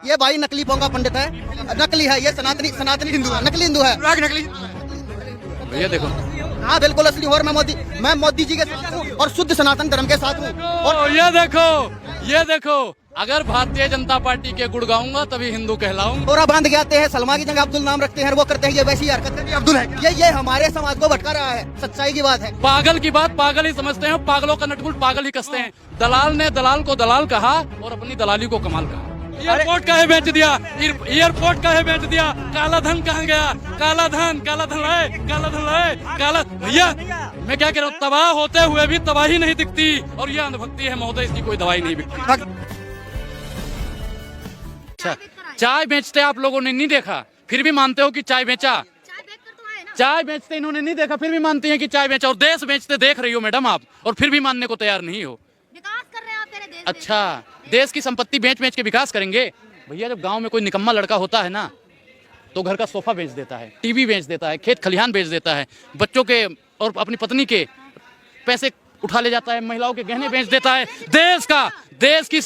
ये भाई नकली पोंगा पंडित है, नकली है, ये सनातनी हिंदू है, नकली हिंदू है। नकली भैया देखो, हाँ बिल्कुल असली। और मैं मोदी जी के साथ हूँ और शुद्ध सनातन धर्म के साथ हूँ। और ये देखो, अगर भारतीय जनता पार्टी के गुण गाऊंगा तभी हिंदू कहलाऊंगा। बोरा बांध के आते हैं, सलमा की जगह अब्दुल नाम रखते हैं, वो करते हैं ये वैसी हरकत है। अब्दुल है ये हमारे समाज को भटका रहा है, सच्चाई की बात है। पागल की बात पागल ही समझते हैं, पागलों का नटकुल पागल ही कसते हैं। दलाल ने दलाल को दलाल कहा और अपनी दलाली को कमाल कहा। एयरपोर्ट का है बेच दिया, एयरपोर्ट का है बेच दिया। काला धन कहाँ गया? काला धन काला भैया मैं क्या कह रहा हूँ, तबाह होते हुए भी तबाही नहीं दिखती, और ये अंधभक्ति है महोदय, इसकी कोई दवाई नहीं बिकती। अच्छा, चाय बेचते आप लोगों ने नहीं देखा, फिर भी मानते हो कि चाय बेचा? चाय बेचते इन्होंने नहीं देखा, फिर भी मानती हैं कि चाय बेचा। और देश बेचते देख रही हो मैडम आप, और फिर भी मानने को तैयार नहीं हो। विकास कर रहे हैं आप तेरे देश। अच्छा, देश की संपत्ति बेच बेच के विकास करेंगे? भैया जब गांव में कोई निकम्मा लड़का होता है ना, तो घर का सोफा बेच देता है, टीवी बेच देता है, खेत खलिहान बेच देता है, बच्चों के और अपनी पत्नी के पैसे उठा ले जाता है, महिलाओं के गहने बेच देता है। देश की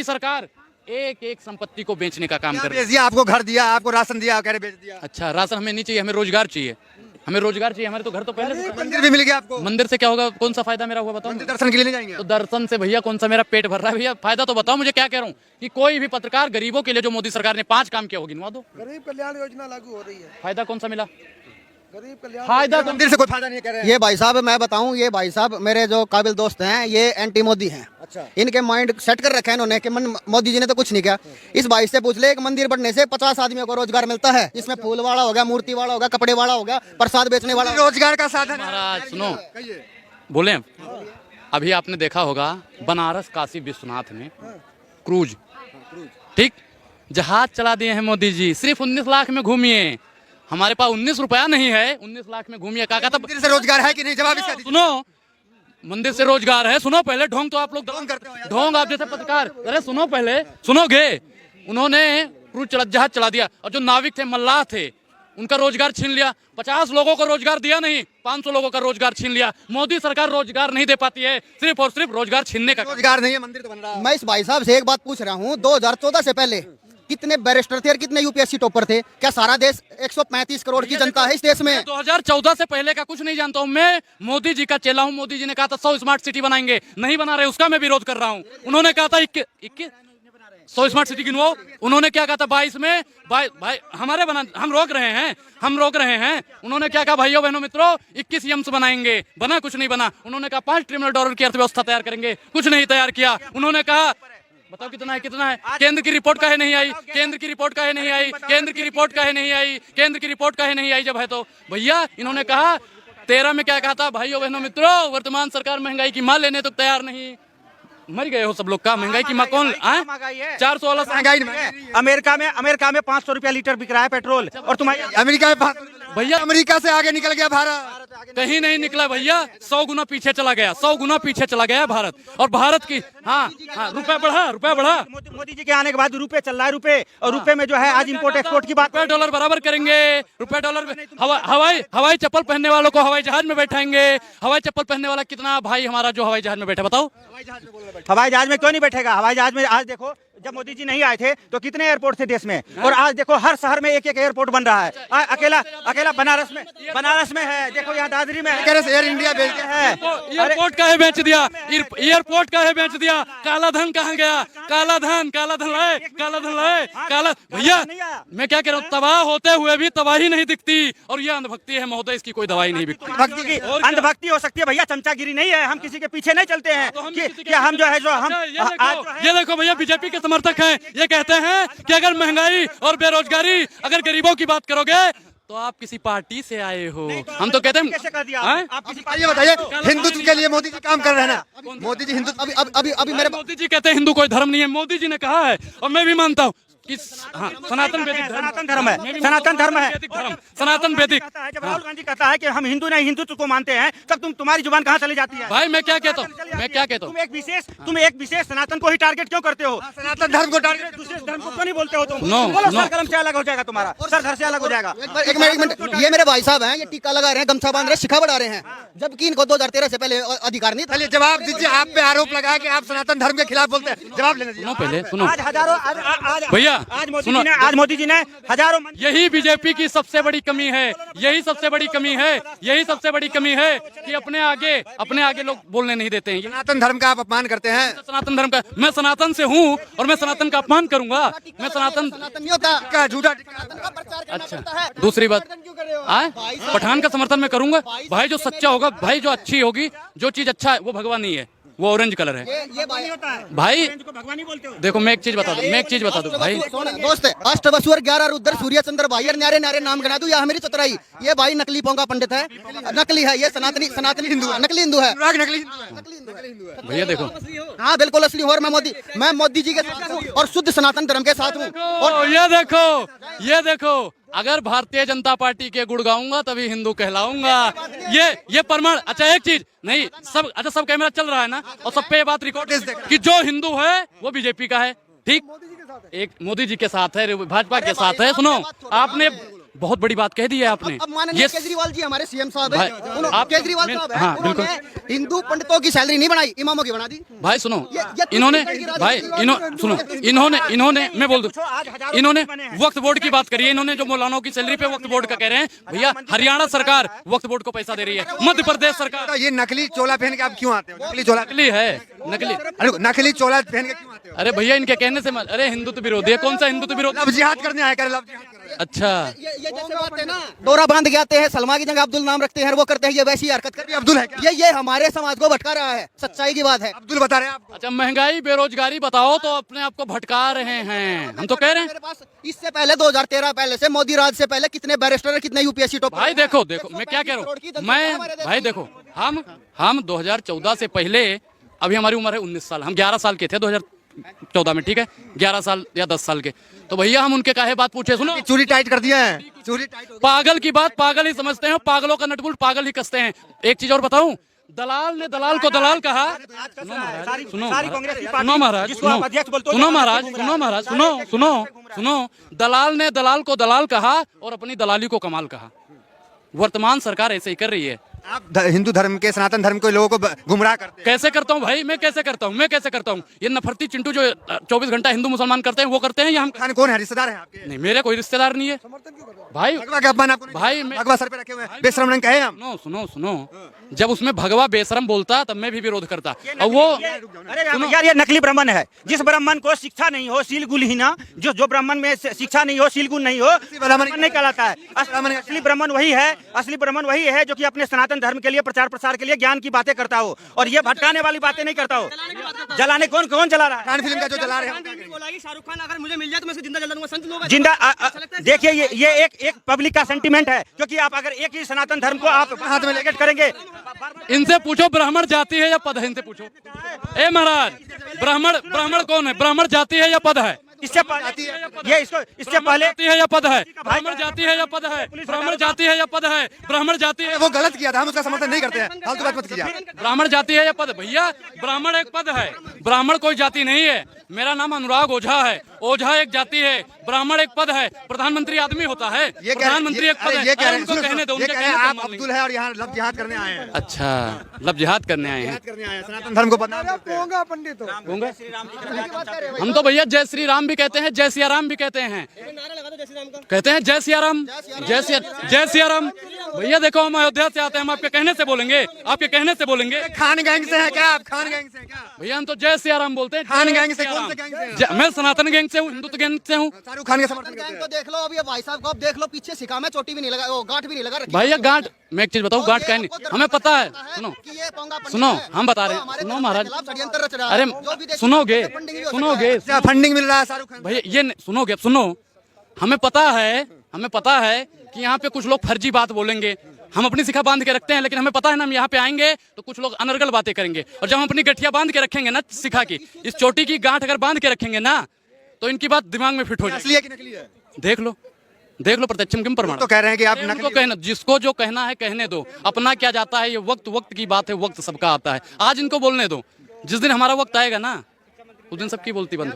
सरकार एक एक संपत्ति को बेचने का काम कर रही है। आपको घर दिया, आपको राशन दिया, कह रहे बेच दिया। अच्छा, राशन हमें नहीं चाहिए, हमें रोजगार चाहिए। हमारे तो घर तो पहले से। मंदिर भी मिल गया आपको। मंदिर से क्या होगा? कौन सा फायदा मेरा हुआ बताओ? दर्शन के लिए नहीं जाएंगे तो दर्शन से भैया कौन सा मेरा पेट भर रहा है? भैया फायदा तो बताओ मुझे। क्या कह रहा हूँ कि कोई भी पत्रकार गरीबों के लिए जो मोदी सरकार ने 5 काम किया, वो गिनवा दो। गरीब कल्याण योजना लागू हो रही है। फायदा कौन सा मिला? गरीब कल्याण फायदा मंदिर से कोई फायदा नहीं कर रहे हैं। ये भाई साहब मैं बताऊं, ये भाई साहब मेरे जो काबिल दोस्त हैं, ये एंटी मोदी हैं। अच्छा। इनके माइंड सेट कर रखा है इन्होंने कि मोदी जी ने तो कुछ नहीं किया। इस भाई से पूछ ले, एक मंदिर बनने से 50 आदमियों को रोजगार मिलता है, जिसमें फूल वाला हो गया, मूर्ति वाला हो गया, कपड़े वाला हो गया, प्रसाद बेचने वाला। रोजगार का साधन है। महाराज सुनो, बोले अभी आपने देखा होगा बनारस काशी विश्वनाथ में क्रूज, ठीक, जहाज चला दिए हैं मोदी जी। सिर्फ 19 लाख में घूमिए। हमारे पास 19 रुपया नहीं है, 19 लाख में घूमिए। काका तब मंदिर से रोजगार है कि नहीं? जवाब इसका दीजिए। सुनो, मंदिर से रोजगार है। सुनो पहले, ढोंग तो आप लोग करते हो यार। ढोंग आप जैसे पत्रकार, अरे सुनो पहले, सुनोगे? उन्होंने क्रूज जहाज चला दिया, और जो नाविक थे, मल्लाह थे, उनका रोजगार छीन लिया। 50 लोगों को रोजगार दिया नहीं, 500 लोगों का रोजगार छीन लिया। मोदी सरकार रोजगार नहीं दे पाती है, सिर्फ और सिर्फ रोजगार छीनने का। रोजगार नहीं है, मंदिर तो बन रहा है। मैं इस भाई साहब से एक बात पूछ रहा हूँ, 2014 से पहले कितने बैरिस्टर थे और कितने यूपीएससी टॉपर थे? क्या सारा देश 135 करोड़ की जनता है इस देश में? 2014 से पहले का कुछ नहीं जानता हूँ मैं। मोदी जी का चेला हूँ। मोदी जी ने कहा था 100 स्मार्ट सिटी बनाएंगे, नहीं बना रहे, उसका मैं विरोध कर रहा हूँ। उन्होंने कहा था 100 स्मार्ट सिटी गिनवाओ। उन्होंने क्या कहा था 22 में? भाई हमारे बना, हम रोक रहे हैं। उन्होंने क्या कहा भाइयों बहनों मित्रों, 21 यम्स बनाएंगे, बना कुछ नहीं बना। उन्होंने कहा $5 ट्रिलियन की अर्थव्यवस्था तैयार करेंगे, कुछ नहीं तैयार किया। उन्होंने कहा बताओ कितना है? केंद्र की रिपोर्ट काहे नहीं आई? केंद्र की रिपोर्ट काहे नहीं आई? जब है तो भैया इन्होंने कहा 13 में क्या कहा था भाइयों बहनों मित्रों, वर्तमान सरकार महंगाई की मां लेने तो तैयार नहीं। मर गए हो सब लोग का। महंगाई की मां कौन? 416 महंगाई अमेरिका में 500 रुपया लीटर बिक रहा है पेट्रोल, और तुम्हारे अमेरिका में भैया अमेरिका से आगे निकल गया भारत। कहीं नहीं निकला भैया, 100 गुना पीछे चला गया भारत। और भारत की रुपया बढ़ा। मोदी जी के आने के बाद रुपए चल रहा है, रुपए, और रुपए में जो है आज इंपोर्ट एक्सपोर्ट की बात। रुपया डॉलर बराबर करेंगे। रुपया डॉलर हवाई चप्पल पहनने वालों को हवाई जहाज में बैठाएंगे। हवाई चप्पल पहनने वाला कितना भाई हमारा जो हवाई जहाज में बैठा, बताओ? हवाई जहाज में क्यों नहीं बैठेगा? हवाई जहाज में आज देखो, जब मोदी जी नहीं आए थे तो कितने एयरपोर्ट थे देश में, और आज देखो हर शहर में एक एक एयरपोर्ट बन रहा है। अकेला बनारस में है, देखो यहाँ दादरी में है। एयर इंडिया बेचते हैं। एयरपोर्ट का है बेच दिया। काला धन कहाँ गया? काला धन भैया मैं क्या कह रहा हूँ, तबाह होते हुए भी तबाही नहीं दिखती, और ये अंधभक्ति है महोदय, इसकी कोई दवाई नहीं बिकती। भक्ति की अंधभक्ति हो सकती है भैया, चमचागिरी नहीं है। हम किसी के पीछे नहीं चलते हैं कि हम जो है ये देखो भैया, बीजेपी के समर्थक हैं, ये कहते हैं कि अगर महंगाई और बेरोजगारी, अगर गरीबों की बात करोगे तो आप किसी पार्टी से आए हो। हम तो कहते हैं कैसे कर दिया आप किसी ये बताइए, हिंदुत्व के लिए मोदी जी काम कर रहे हैं ना? मोदी जी हिंदुत्व अभी मेरे मोदी जी कहते हैं हिंदू कोई धर्म नहीं है। मोदी जी ने कहा है, और मैं भी मानता हूँ। कि हाँ, सनातन वैदिक धर्म, सनातन धर्म है, मैं भी सनातन धर्म है। वैदिक धर्म, सनातन वैदिक। कहता है, जब राहुल गांधी कहता है कि हम हिंदू नहीं हिंदुत्व को मानते हैं, तब तुम्हारी जुबान कहाँ चली जाती है? भाई मैं क्या कहता हूँ, मैं क्या कहता हूँ, तुम एक विशेष सनातन को ही टारगेट क्यों करते हो? सनातन धर्म को टारगेट, दूसरे धर्म को क्यों नहीं बोलते हो तुम? नो, बोलो, नो। सर कलम से अलग हो जाएगा तुम्हारा, सर धर से अलग हो जाएगा। एक मिनट, ये मेरे भाई साहब हैं, ये टीका लगा रहे हैं, गमछा बांध रहे हैं, शिखा बढ़ा रहे हैं, जबकि इनको 2013 से पहले अधिकार नहीं था। चलिए जवाब दीजिए, आप पे आरोप लगा है कि आप सनातन धर्म के खिलाफ बोलते हैं, जवाब लेना सुनो चाहिए। पहले, सुनो आज हजारों आज भैया, सुनो। आज मोदी जी ने हजारों यही बीजेपी की सबसे बड़ी कमी है, यही सबसे बड़ी कमी है, यही सबसे बड़ी कमी है कि अपने आगे लोग बोलने नहीं देते हैं। सनातन धर्म का आप अपमान करते हैं। सनातन धर्म का, मैं सनातन से हूँ और मैं सनातन का अपमान करूंगा? मैं सनातन, नहीं होता का झूठा अच्छा दूसरी बात, आए पठान का समर्थन मैं करूंगा भाई, जो सच्चा होगा भाई, जो अच्छी होगी, जो चीज अच्छा है वो भगवान नहीं है, वो ऑरेंज कलर है ये भाई होता है भाई। को भगवान ही बोलते हो। देखो मैं एक चीज बता दूं भाई, दोस्त है, अष्टवसुर 11 रुद्र सूर्य चंद्र भाई, न्यारे न्यारे नाम गिना दूं, यह मेरी चतुराई। ये भाई नकली पोंगा पंडित है, नकली है, ये सनातनी हिंदू है, नकली हिंदू है। भैया देखो, हाँ बिल्कुल असली हूँ, और मैं मोदी जी के साथ हूँ और शुद्ध सनातन धर्म के साथ हूँ। और ये देखो अगर भारतीय जनता पार्टी के गुण गाऊंगा तभी हिंदू कहलाऊंगा। ये प्रमाण। अच्छा एक चीज नहीं, सब कैमरा चल रहा है ना, और सब पे ये बात रिकॉर्ड कि जो हिंदू है वो बीजेपी का है, ठीक, एक मोदी जी के साथ है, भाजपा के साथ है। सुनो, आपने बहुत बड़ी बात कह दी है आपने। अब माननीय केजरीवाल जी हमारे सीएम साहब हैं, आप केजरीवाल साहब हैं, हाँ, बिल्कुल। उन्होंने हिंदू पंडितों की सैलरी नहीं बढ़ाई, इमामों की बढ़ा दी। भाई सुनो, ये इन्होंने भाई इन्होंने मैं बोल दूं, इन्होंने वक्फ बोर्ड की बात करी है, इन्होंने जो मौलानाओं की सैलरी पे वक्फ बोर्ड का कह रहे हैं। भैया हरियाणा सरकार वक्फ बोर्ड को पैसा दे रही है, मध्य प्रदेश सरकार। तो ये नकली चोला पहन के आप क्यों आते हो? नकली चोला, नकली है, नकली। अरे नकली चोला पहन के क्यों आते हो? अरे भैया इनके कहने से अरे हिंदुत्व विरोधी है, कौन सा हिंदुत्व विरोधी? लव जिहाद करने आए, लव जिहाद कर रहे हैं। अच्छा ये जैसे बात है ना, डोरा बांध के आते हैं, सलमा की जगह अब्दुल नाम रखते हैं, वो करते हैं, ये वैसी हरकत कर अब्दुल है क्या? ये हमारे समाज को भटका रहा है, सच्चाई की बात है। अब्दुल बता रहे हैं आप। अच्छा, महंगाई बेरोजगारी बताओ तो अपने आप को भटका रहे हैं, हम तो कह रहे हैं। मेरे पास इससे पहले 2013 पहले से, मोदी राज से पहले कितने बैरिस्टर, कितने यूपीएससी टॉप। भाई देखो मैं क्या कह रहा हूँ, मैं भाई देखो, हम 2014 से पहले, अभी हमारी उम्र है 19 साल, हम 11 साल के थे 2014 में, ठीक है, 11 साल या 10 साल के। तो भैया हम उनके काहे बात पूछे? सुनो, चूड़ी टाइट कर दिया है, चूड़ी टाइट हो गई। पागल की बात पागल ही समझते हैं, पागलों का नटबुल पागल ही कसते हैं। एक चीज और बताऊं, दलाल ने दलाल को दलाल कहा। सुनो महाराज, सुनो, दलाल ने दलाल को दलाल कहा और अपनी दलाली को कमाल कहा। वर्तमान सरकार ऐसे ही कर रही है। आप हिंदू धर्म के, सनातन धर्म के लोगों को गुमराह करते हैं। कैसे करता हूँ भाई, मैं कैसे करता हूँ? ये नफरती चिंटू जो 24 घंटा हिंदू मुसलमान करते हैं वो करते हैं, या हम? खान कौन है? रिश्तेदार है आपके? नहीं, मेरे कोई रिश्तेदार नहीं है भाई। भगवा का अपमान आपको नहीं? भाई भगवा सर पे रखे हुए हैं, बेशरम रंग का है हम। सुनो, जब उसमें भगवा बेशरम बोलता तब मैं भी विरोध करता। और वो अरे यार, ये नकली ब्राह्मण है। जिस ब्राह्मण को शिक्षा नहीं हो, सीलगुल ही ना, जो ब्राह्मण में शिक्षा नहीं हो, सीलगुल नहीं हो, ब्राह्मण नहीं कहलाता है। असली ब्राह्मण वही है जो कि अपने सनातन धर्म के लिए प्रचार प्रसार के लिए ज्ञान की बातें करता हो, और ये भटकाने वाली बातें नहीं करता हो। जलाने कौन जला रहा है? खान फिल्म का जो जला रहे हैं। शाहरुख खान अगर मुझे मिल जाए तो मैं जिंदा जला दूंगा, संत लोग जिंदा। देखिए ये एक पब्लिक का सेंटीमेंट है, क्योंकि आप अगर एक ही सनातन धर्म को आप हाथ में लेकर करेंगे। इनसे पूछो ब्राह्मण जाति है या पद है, इनसे पूछो। ए महाराज, ब्राह्मण कौन है? ब्राह्मण जाति है या पद है? इससे पहले इससे पहले जाति है या पद है? ब्राह्मण जाति है या पद है? ब्राह्मण जाति है या पद है? ब्राह्मण जाति है, वो गलत किया था, हम उसका समर्थन नहीं करते हैं। फालतू बात मत कीजिए आप। ब्राह्मण जाति है या पद? भैया ब्राह्मण एक पद है, ब्राह्मण कोई जाति नहीं है। मेरा नाम अनुराग ओझा है, ओझा एक जाति है, ब्राह्मण एक पद है। प्रधानमंत्री आदमी होता है, प्रधानमंत्री एक पद है। ये कह रहे उनको कहने दो, उनके कहने आप से अब्दुल है और यहाँ लव जिहाद करने आए हैं। अच्छा, लब जिहाद करने आए हैं। सनातन धर्म को बदनाम करते हैं। हम तो भैया जय श्री राम भी कहते हैं, जय सिया राम भी कहते हैं, कहते हैं जय सिया राम, जय सिया राम। भैया देखो, हम अयोध्या से आते हैं, हम आपके कहने से बोलेंगे, आपके कहने से बोलेंगे। खान गैंग से है क्या आप? खान गैंग से है क्या? भैया हम तो जय सिया राम बोलते हैं। खान गैंग से? कौन से गैंग से? मैं सनातन गैंग से हूँ, हिंदुत्व गैंग से हूँ। शाहरुख खान का समर्थन करते को देख लो, अब ये भाई साहब को अब देख लो, पीछे सिखा में चोटी भी नहीं लगा, वो गांठ भी नहीं लगा रखी। भैया गांठ, मैं एक चीज बताऊँ, गांठ का नहीं, हमें पता है। सुनो, हम बता रहे हैं, सुनो महाराज, अरे सुनोगे, हैं। फंडिंग मिल रहा है शाहरुख खान। भैया ये सुनोगे, सुनो, हमें पता है कि यहाँ पे कुछ लोग फर्जी बात बोलेंगे। हम अपनी शिखा बांध के रखते हैं, लेकिन हमें पता है ना, हम यहाँ पे आएंगे तो कुछ लोग अनर्गल बातें करेंगे। और जब हम अपनी गठिया बांध के रखेंगे ना शिखा की, इस चोटी की गांठ अगर बांध के रखेंगे ना, तो इनकी बात दिमाग में फिट हो असली है कि नकली है? जाएगी। देख लो प्रत्यक्षम किम प्रमाण। तो कह रहे हैं कि आप उनको नकली कहना, जिसको जो कहना है कहने दो, अपना क्या जाता है, ये वक्त की बात है, वक्त सबका आता है। आज इनको बोलने दो, जिस दिन हमारा वक्त आएगा ना, उस दिन सबकी बोलती बंद